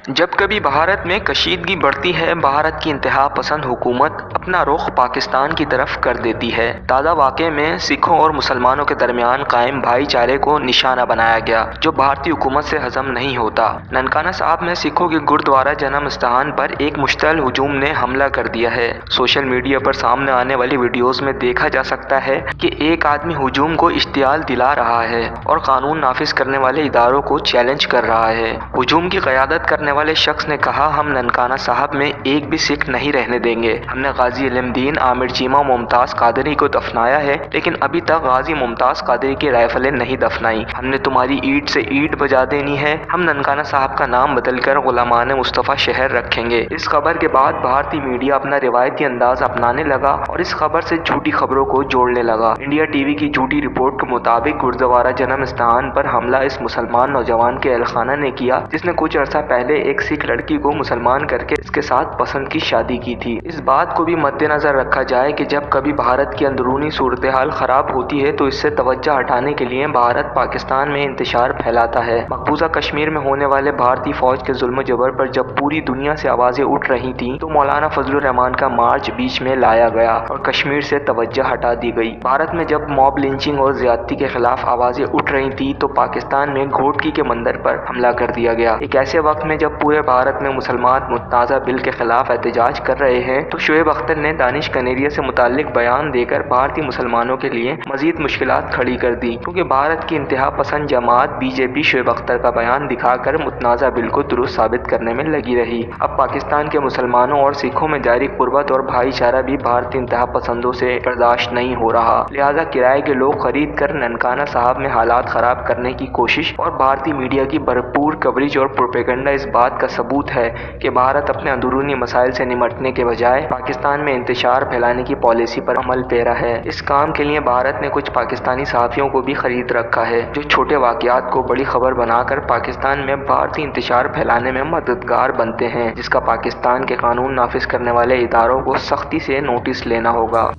جب کبھی بھارت میں کشیدگی بڑھتی ہے، بھارت کی انتہا پسند حکومت اپنا رخ پاکستان کی طرف کر دیتی ہے۔ تازہ واقعے میں سکھوں اور مسلمانوں کے درمیان قائم بھائی چارے کو نشانہ بنایا گیا، جو بھارتی حکومت سے ہضم نہیں ہوتا۔ ننکانہ صاحب میں سکھوں کے گرودوارہ جنم استھان پر ایک مشتعل ہجوم نے حملہ کر دیا ہے۔ سوشل میڈیا پر سامنے آنے والی ویڈیوز میں دیکھا جا سکتا ہے کہ ایک آدمی ہجوم کو اشتعال دلا رہا ہے اور قانون نافذ کرنے والے اداروں کو چیلنج کر رہا ہے۔ ہجوم کی قیادت کرنے والے شخص نے کہا، ہم ننکانہ صاحب میں ایک بھی سکھ نہیں رہنے دیں گے۔ ہم نے غازی علم دین، عامر چیمہ، ممتاز قادری کو دفنایا ہے، لیکن ابھی تک غازی ممتاز قادری کی رائفلیں نہیں دفنائیں۔ ہم نے تمہاری اینٹ سے اینٹ بجا دینی ہے۔ ہم ننکانہ صاحب کا نام بدل کر غلامان مصطفیٰ شہر رکھیں گے۔ اس خبر کے بعد بھارتی میڈیا اپنا روایتی انداز اپنانے لگا اور اس خبر سے جھوٹی خبروں کو جوڑنے لگا۔ انڈیا ٹی وی کی جھوٹی رپورٹ کے مطابق گرودوارہ جنم استھان پر حملہ اس مسلمان نوجوان کے اہل خانہ نے کیا، جس نے کچھ عرصہ پہلے ایک سکھ لڑکی کو مسلمان کر کے اس کے ساتھ پسند کی شادی کی تھی۔ اس بات کو بھی مد نظر رکھا جائے کہ جب کبھی بھارت کی اندرونی صورتحال خراب ہوتی ہے تو اس سے توجہ ہٹانے کے لیے بھارت پاکستان میں انتشار پھیلاتا ہے۔ مقبوضہ کشمیر میں ہونے والے بھارتی فوج کے ظلم و جبر پر جب پوری دنیا سے آوازیں اٹھ رہی تھیں تو مولانا فضل الرحمان کا مارچ بیچ میں لایا گیا اور کشمیر سے توجہ ہٹا دی گئی۔ بھارت میں جب موب لنچنگ اور زیادتی کے خلاف آوازیں اٹھ رہی تھیں تو پاکستان میں گھوٹکی کے مندر پر حملہ کر دیا گیا۔ ایک ایسے وقت میں جب پورے بھارت میں مسلمان متنازع بل کے خلاف احتجاج کر رہے ہیں تو شعیب اختر نے دانش کنیریا سے متعلق بیان دے کر بھارتی مسلمانوں کے لیے مزید مشکلات کھڑی کر دی، کیونکہ بھارت کی انتہا پسند جماعت بی جے پی شعیب اختر کا بیان دکھا کر متنازع بل کو درست ثابت کرنے میں لگی رہی۔ اب پاکستان کے مسلمانوں اور سکھوں میں جاری قربت اور بھائی چارہ بھی بھارتی انتہا پسندوں سے برداشت نہیں ہو رہا، لہٰذا کرائے کے لوگ خرید کر ننکانہ صاحب میں حالات خراب کرنے کی کوشش اور بھارتی میڈیا کی بھرپور کوریج اور پروپیگنڈا اس بات کا ثبوت ہے کہ بھارت اپنے اندرونی مسائل سے نمٹنے کے بجائے پاکستان میں انتشار پھیلانے کی پالیسی پر عمل پیرا ہے۔ اس کام کے لیے بھارت نے کچھ پاکستانی صحافیوں کو بھی خرید رکھا ہے، جو چھوٹے واقعات کو بڑی خبر بنا کر پاکستان میں بھارتی انتشار پھیلانے میں مددگار بنتے ہیں، جس کا پاکستان کے قانون نافذ کرنے والے اداروں کو سختی سے نوٹس لینا ہوگا۔